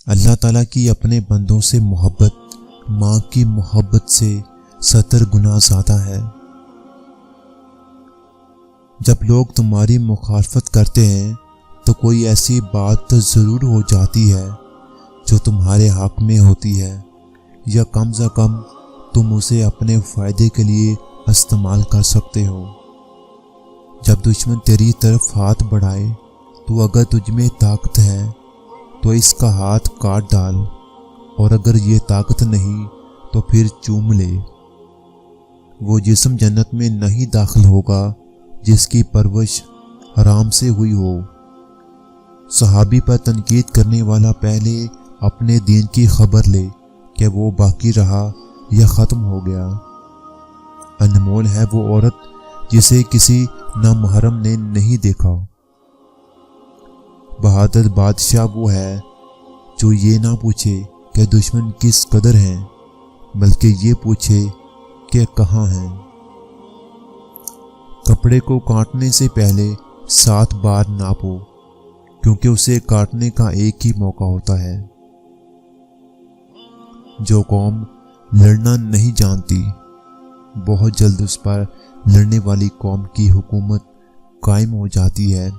اللہ تعالیٰ کی اپنے بندوں سے محبت ماں کی محبت سے 70 گنا زیادہ ہے۔ جب لوگ تمہاری مخالفت کرتے ہیں تو کوئی ایسی بات ضرور ہو جاتی ہے جو تمہارے حق میں ہوتی ہے، یا کم سے کم تم اسے اپنے فائدے کے لیے استعمال کر سکتے ہو۔ جب دشمن تیری طرف ہاتھ بڑھائے تو اگر تجھ میں طاقت ہے تو اس کا ہاتھ کاٹ ڈال، اور اگر یہ طاقت نہیں تو پھر چوم لے۔ وہ جسم جنت میں نہیں داخل ہوگا جس کی پرورش حرام سے ہوئی ہو۔ صحابی پر تنقید کرنے والا پہلے اپنے دین کی خبر لے کہ وہ باقی رہا یا ختم ہو گیا۔ انمول ہے وہ عورت جسے کسی نامحرم نے نہیں دیکھا۔ بہادر بادشاہ وہ ہے جو یہ نہ پوچھے کہ دشمن کس قدر ہیں، بلکہ یہ پوچھے کہ کہاں ہیں۔ کپڑے کو کاٹنے سے پہلے 7 بار ناپو، کیونکہ اسے کاٹنے کا ایک ہی موقع ہوتا ہے۔ جو قوم لڑنا نہیں جانتی، بہت جلد اس پر لڑنے والی قوم کی حکومت قائم ہو جاتی ہے۔